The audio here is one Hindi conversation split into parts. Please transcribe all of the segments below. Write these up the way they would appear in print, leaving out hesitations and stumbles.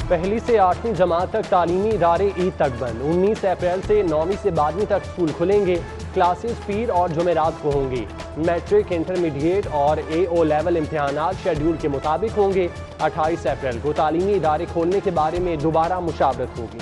पहली से 8वीं जमात तक तालीमी इदारे ईद तक बंद। 19 अप्रैल से 9वीं से 12वीं तक स्कूल खुलेंगे। क्लासेस पीर और जुमेरात को होंगी। मैट्रिक, इंटरमीडिएट और AO लेवल इम्तिहानात शेड्यूल के मुताबिक होंगे। 28 अप्रैल को तालीमी इदारे खोलने के बारे में दोबारा मुशावरत होगी।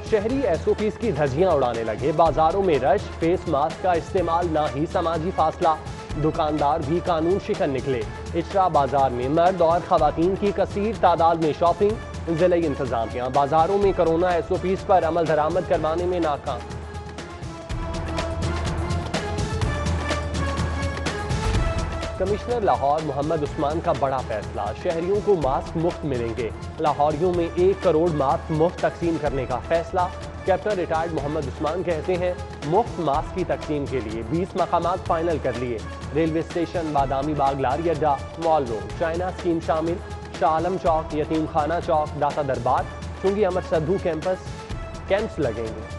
शहरी SOPs की धज्जियां उड़ाने लगे। बाजारों में रश, फेस मास्क का इस्तेमाल ना ही समाजी फासला। दुकानदार भी कानून शिकन निकले। इचरा बाजार में मर्द और खवातीन की कसीर तादाद में शॉपिंग। जिले इंतजामिया बाजारों में कोरोना SOPs पर अमल दरामद करवाने में नाकाम। कमिश्नर लाहौर मोहम्मद उस्मान का बड़ा फैसला। शहरियों को मास्क मुफ्त मिलेंगे। लाहौरियों में 1 करोड़ मास्क मुफ्त तकसीम करने का फैसला। कैप्टन रिटायर्ड मोहम्मद उस्मान कहते हैं, मुफ्त मास्क की तकसीम के लिए 20 मकामात फाइनल कर लिए। रेलवे स्टेशन, बादामी बाग लारी अड्डा, मॉल रोड, चाइना स्कीम शामिल। शाह आलम चौक, यतीम खाना चौक, दाता दरबार, चुंगी अमर सद्धू कैंप्स लगेंगे।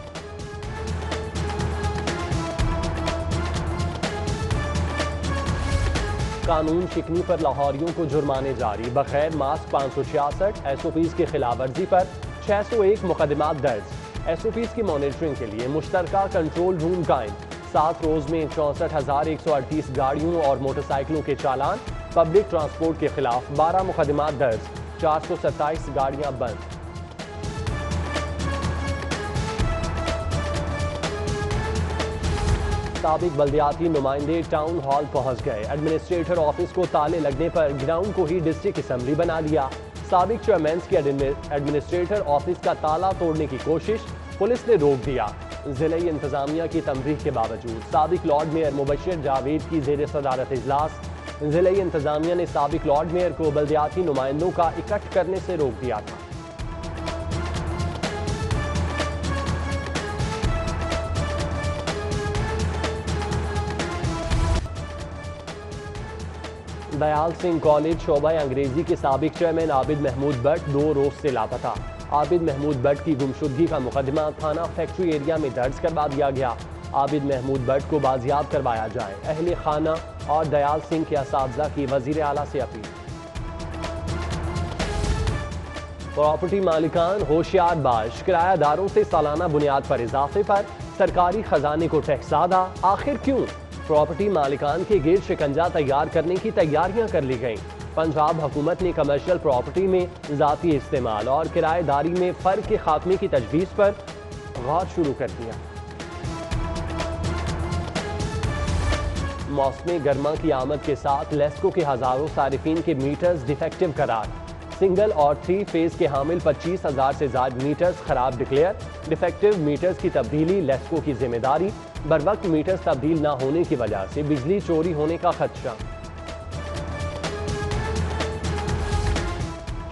कानून शिकनी पर लाहौरियों को जुर्माने जारी। बगैर मास्क 566, SOPs की खिलाफ वर्जी पर 601 मुकदमात दर्ज। SOPs की मॉनिटरिंग के लिए मुश्तरका कंट्रोल रूम कायम। 7 रोज में 64,138 गाड़ियों और मोटरसाइकिलों के चालान। पब्लिक ट्रांसपोर्ट के खिलाफ 12 मुकदमात दर्ज। 427 गाड़ियां बंद। साबिक बल्दियाती नुमाइंदे टाउन हॉल पहुंच गए। एडमिनिस्ट्रेटर ऑफिस को ताले लगने पर ग्राउंड को ही डिस्ट्रिक्ट असेंबली बना दिया। साबिक चेयरमैन की एडमिनिस्ट्रेटर ऑफिस का ताला तोड़ने की कोशिश पुलिस ने रोक दिया। जिले इंतजामिया की तंबीह के बावजूद साबिक लॉर्ड मेयर मुबशिर जावेद की जेर सदारत इजलास। जिले इंतजामिया ने साबिक लॉर्ड मेयर को बल्दियाती नुमाइंदों का इकट्ठ करने से रोक दिया था। दयाल सिंह कॉलेज शोबा अंग्रेजी के साबिक चेयरमैन आबिद महमूद भट्ट 2 रोज से लापता। आबिद महमूद भट्ट की गुमशुदगी का मुकदमा थाना फैक्ट्री एरिया में दर्ज करवा दिया गया। आबिद महमूद भट्ट को बाजियाब करवाया जाए। अहले खाना और दयाल सिंह के असातिज़ा की वजीर आला से अपील। प्रॉपर्टी मालिकान होशियार बाश। किरायादारों से सालाना बुनियाद पर इजाफे पर सरकारी खजाने को टैक्स ज़्यादा। आखिर क्यों? प्रॉपर्टी मालिकान के गिर शिकंजा तैयार करने की तैयारियां कर ली गईं। पंजाब हुकूमत ने कमर्शियल प्रॉपर्टी में ज़ाती इस्तेमाल और किराएदारी में फ़र्क के खात्मे की तजवीज़ पर गौर शुरू कर दिया। मौसम गर्मा की आमद के साथ लेस्को के हज़ारों सारिफीन के मीटर्स डिफेक्टिव करार। सिंगल और 3 फेज के हामिल 25,000 से ज़्यादा मीटर्स खराब डिक्लेयर। डिफेक्टिव मीटर्स की तब्दीली लेस्को की जिम्मेदारी। बर वक्त मीटर्स तब्दील न होने की वजह से बिजली चोरी होने का खदशा।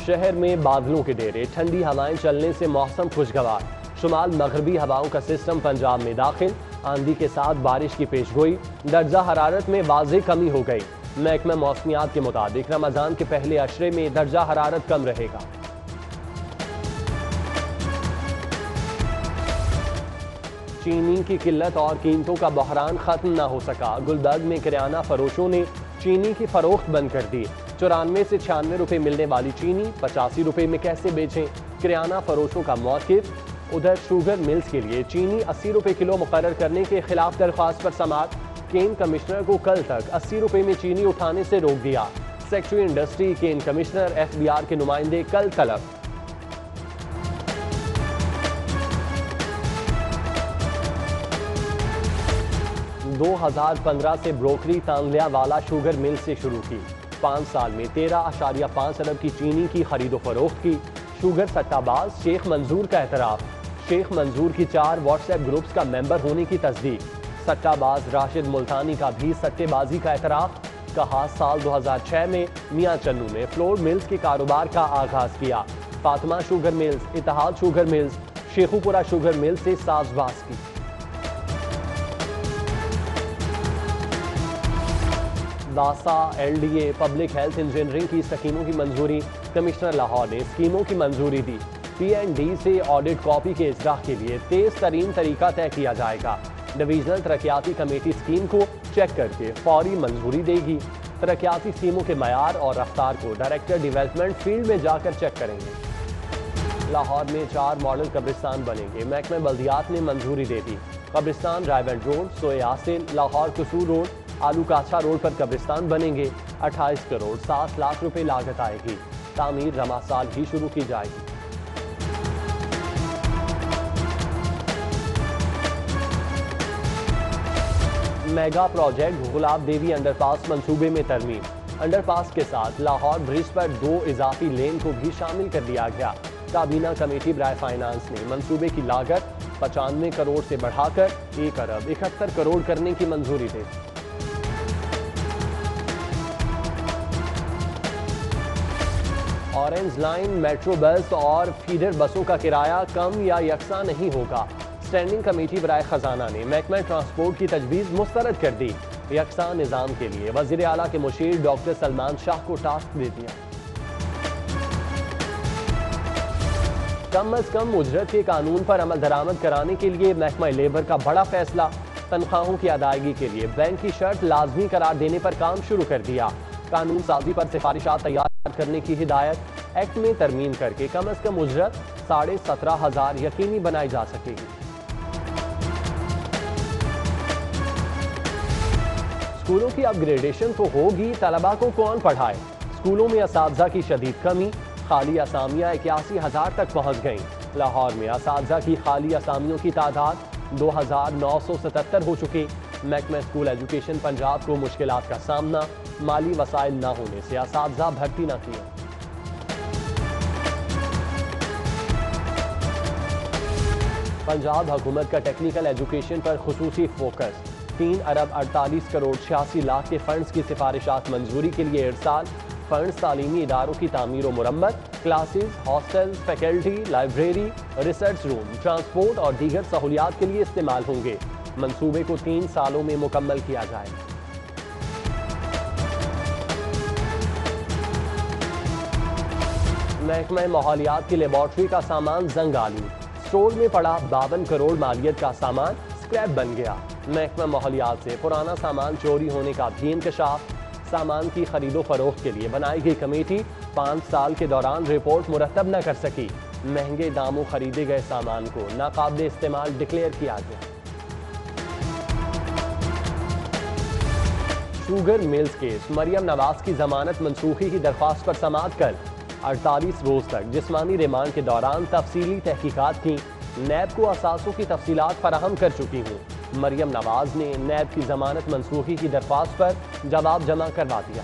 शहर में बादलों के डेरे, ठंडी हवाएं चलने से मौसम खुशगवार। शुमाल मगरबी हवाओं का सिस्टम पंजाब में दाखिल। आंधी के साथ बारिश की पेशगोई। दर्जा हरारत में वाज़ेह कमी हो गई। महकमा मौसमियात के मुताबिक रमजान के पहले अशरे में दर्जा हरारत कम रहेगा। चीनी की किल्लत और कीमतों का बहरान खत्म न हो सका। गुलबर्ग में किराना फरोशों ने चीनी की फरोख्त बंद कर दी। 94 से 96 रुपए मिलने वाली चीनी 85 रुपए में कैसे बेचें? किराना फरोशों का मौक़िफ़। उधर शुगर मिल्स के लिए चीनी 80 रुपए किलो मुकर्रर करने के खिलाफ दरख्वास्त पर समाअत। केन कमिश्नर को कल तक 80 रुपए में चीनी उठाने से रोक दिया। सेक्रेटरी इंडस्ट्री केन कमिश्नर FBR के नुमाइंदे कल तलब। – 2015 से ब्रोकरी तांलियावाला शुगर मिल से शुरू की। 5 साल में 13.5 अरब की चीनी की खरीदो फरोख्त की। शुगर सट्टाबाज शेख मंजूर का एतराफ। शेख मंजूर की 4 व्हाट्सएप ग्रुप्स का मेंबर होने की तस्दीक। सट्टाबाज राशिद मुल्तानी का भी सट्टेबाजी का एतराफ। कहा साल 2006 में मियां चन्नू ने फ्लोर मिल्स के कारोबार का आगाज किया। Fatima sugar mills, Ittehad sugar mills, Sheikhupura sugar mills से साजबाज की। दासा LDA पब्लिक हेल्थ इंजीनियरिंग की स्कीमों की मंजूरी। कमिश्नर लाहौर ने स्कीमों की मंजूरी दी। PND से ऑडिट कॉपी के इजराह के लिए तेज तरीन तरीका तय किया जाएगा। डिवीजनल तरक्याती कमेटी स्कीम को चेक करके फौरी मंजूरी देगी। तरक्याती स्कीमों के मयार और रफ्तार को डायरेक्टर डेवलपमेंट फील्ड में जाकर चेक करेंगे। लाहौर में 4 मॉडल कब्रिस्तान बनेंगे, महकमे बल्दियात ने मंजूरी दे दी। कब्रिस्तान रायवेंड रोड, सोए यासिन, लाहौर कसूर रोड, आलू काछा रोड पर कब्रिस्तान बनेंगे। 28 करोड़ 7 लाख रुपए लागत आएगी। तामीर रमा साल ही शुरू की जाएगी। मेगा प्रोजेक्ट गुलाब देवी अंडरपास मंसूबे में तरमीम। अंडरपास के साथ लाहौर ब्रिज पर 2 इजाफी लेन को भी शामिल कर दिया गया। काबीना कमेटी बराए फाइनेंस ने मंसूबे की लागत 95 करोड़ से बढ़ाकर 1 अरब 71 करोड़ करने की मंजूरी दी। ऑरेंज लाइन मेट्रो बस और फीडर बसों का किराया कम या यकसा नहीं होगा। स्टैंडिंग कमेटी बराए खजाना ने महकमा ट्रांसपोर्ट की तजवीज़ मुस्तरद कर दी। यकसा निज़ाम के लिए वज़ीर आला के मुशीर डॉक्टर सलमान शाह को टास्क दे दिया। कम अज कम उजरत के कानून पर अमल दरामद कराने के लिए महकमा लेबर का बड़ा फैसला। तनख्वाहों की अदायगी के लिए बैंक की शर्त लाजमी करार देने पर काम शुरू कर दिया। कानून साजी पर सिफारिशात तैयार करने की हिदायत। एक्ट में तरमीम करके कम अज कम उजरत 17,500 यकीनी बनाई जा सकेगी। स्कूलों की अपग्रेडेशन तो होगी, तलबा को कौन पढ़ाए। स्कूलों में असातिज़ा की शदीद कमी, खाली असामियाँ 81,000 तक पहुँच गईं। लाहौर में असातिज़ा की खाली असामियों की तादाद 2,977 हो चुकी। महकमा स्कूल एजुकेशन पंजाब को मुश्किलात का सामना, माली वसाइल न होने से असातिज़ा भर्ती न किए। पंजाब हुकूमत का टेक्निकल एजुकेशन पर खुसूसी फोकस। 3 अरब 48 करोड़ 86 लाख के फंड्स की सिफारिशात मंजूरी के लिए इरसाल। फंड्स तालीमी इदारों की तामीर व मुरम्मत, classes, hostels, faculty, library, research room, transport और दीगर सहूलियात के लिए इस्तेमाल होंगे। मंसूबे को 3 सालों में मुकम्मल किया जाएगा। महकमा माहौलियात की लेबॉर्ट्री का सामान जंग आलू। स्टोर में पड़ा 52 करोड़ मालियत का सामान स्क्रैप बन गया। महकमा माहौलियात से पुराना सामान चोरी होने का भी इंकशाफ। सामान की खरीदो फरोख्त के लिए बनाई गई कमेटी 5 साल के दौरान रिपोर्ट मुरतब न कर सकी। महंगे दामों खरीदे गए सामान को नाकाबिल इस्तेमाल डिक्लेयर किया गया। Sugar mills case, Maryam Nawaz की जमानत मनसूखी की दरख्वास्त पर समाअत कल। 48 रोज तक जिस्मानी रिमांड के दौरान तफसीली तहकीकात की। नैब को असासों की तफसीलात फराहम कर चुकी हूँ। मरियम नवाज ने नैब की जमानत मनसूखी की दरख्वास्त पर जवाब जमा करवा दिया।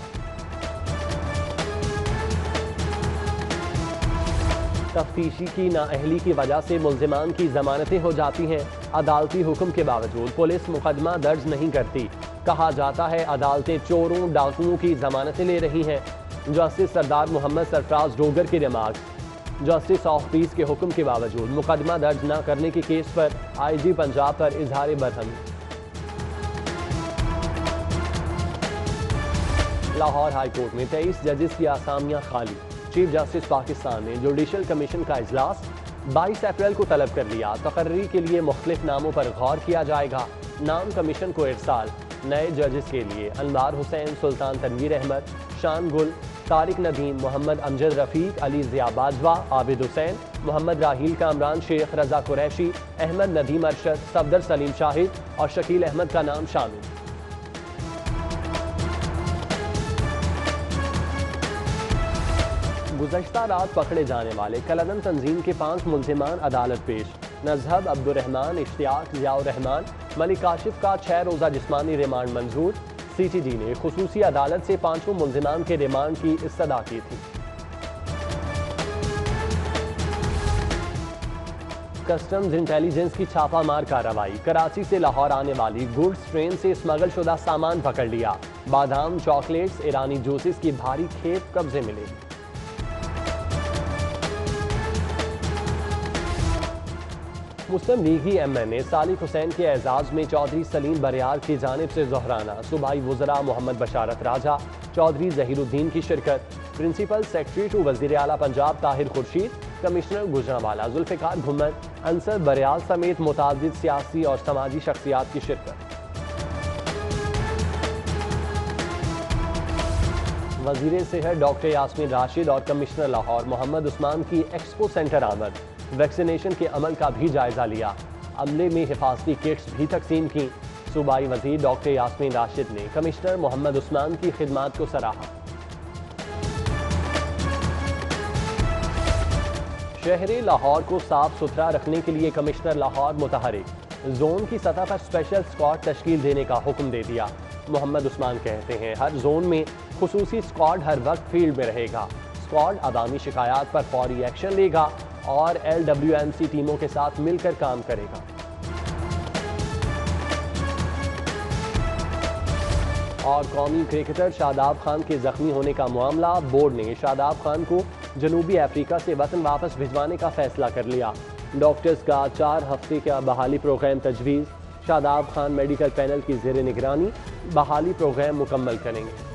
तफ्तीशी की नाअहली की वजह से मुल्जिमान की जमानतें हो जाती हैं। अदालती हुक्म के बावजूद पुलिस मुकदमा दर्ज नहीं करती। कहा जाता है अदालतें चोरों डाकुओं की जमानतें ले रही हैं। जस्टिस सरदार मोहम्मद सरफराज डोगर के रिमार्क्स। जस्टिस ऑफ पीस के हुक्म के बावजूद मुकदमा दर्ज न करने के केस पर IG पंजाब पर इजहार बरहमी। लाहौर हाई कोर्ट में 23 जजेस की आसामियां खाली। चीफ जस्टिस पाकिस्तान ने जुडिशल कमीशन का इजलास 22 अप्रैल को तलब कर लिया। तकर्री के लिए मुख्तलिफ नामों पर गौर किया जाएगा। नाम कमीशन को इरसाल। नए जजेस के लिए अनवार हुसैन, सुल्तान तनवीर अहमद, शान गुल, तारिक नदीम, मोहम्मद अमजद रफीक, अली ज़िया बाजवा, आबिद हुसैन, मोहम्मद राहील कामरान शेख, रजा कुरैशी, अहमद नदीम अरशद, सफदर सलीम शाहिद और शकील अहमद का नाम शामिल। गुज़श्ता रात पकड़े जाने वाले कलदम तंजीम के 5 मुल्जिमान अदालत पेश। नजहब, अब्दुर्रहमान, इश्तियाक, ज़ियाउर रहमान, मलिक काशिफ का 6 रोज़ा जिस्मानी रिमांड मंजूर। CTD ने खुसूसी अदालत से 5 मुल्जिमान के रिमांड की इस्तदा की थी। कस्टम्स इंटेलिजेंस की छापामार कार्रवाई। कराची से लाहौर आने वाली गुड्स ट्रेन से स्मगल शुदा सामान पकड़ लिया। बादाम, चॉकलेट्स, ईरानी जूसेस की भारी खेप कब्जे मिले। मुस्लिम लीगी MNA सालिक हुसैन के एजाज में चौधरी सलीम बरियार की जानिब से ज़ोहराना। सूबाई वज़रा मोहम्मद बशारत राजा, चौधरी ज़हीरुद्दीन की शिरकत। प्रिंसिपल सेक्रेटरी टू वज़ीर आला पंजाब ताहिर खुर्शीद, कमिश्नर गुजरांवाला जुल्फिकार घुम्मन, अंसर बरियाल समेत मुतादिद सियासी और समाजी शख्सियात की शिरकत। वजीर सेहत डॉक्टर यास्मीन राशिद और कमिश्नर लाहौर मोहम्मद उस्मान की एक्सपो सेंटर आमद, वैक्सीनेशन के अमल का भी जायजा लिया। अमले में हिफाजती किट्स भी तकसीम की। सूबाई वजीर डॉक्टर यास्मीन राशिद ने कमिश्नर मोहम्मद उस्मान की खिदमात को सराहा। शहर लाहौर को साफ सुथरा रखने के लिए कमिश्नर लाहौर मुतहरिक, जोन की सतह पर स्पेशल स्क्वाड तश्कील देने का हुक्म दे दिया। मोहम्मद उस्मान कहते हैं हर जोन में खुसूसी स्क्वाड हर वक्त फील्ड में रहेगा। स्क्वाड अवामी शिकायत पर फौरी एक्शन लेगा और LWMC टीमों के साथ मिलकर काम करेगा। और कौमी क्रिकेटर शादाब खान के जख्मी होने का मामला, बोर्ड ने शादाब खान को जनूबी अफ्रीका से वतन वापस भिजवाने का फैसला कर लिया। डॉक्टर्स का 4 हफ्ते का बहाली प्रोग्राम तजवीज़। शादाब खान मेडिकल पैनल की ज़ेर निगरानी बहाली प्रोग्राम मुकम्मल करेंगे।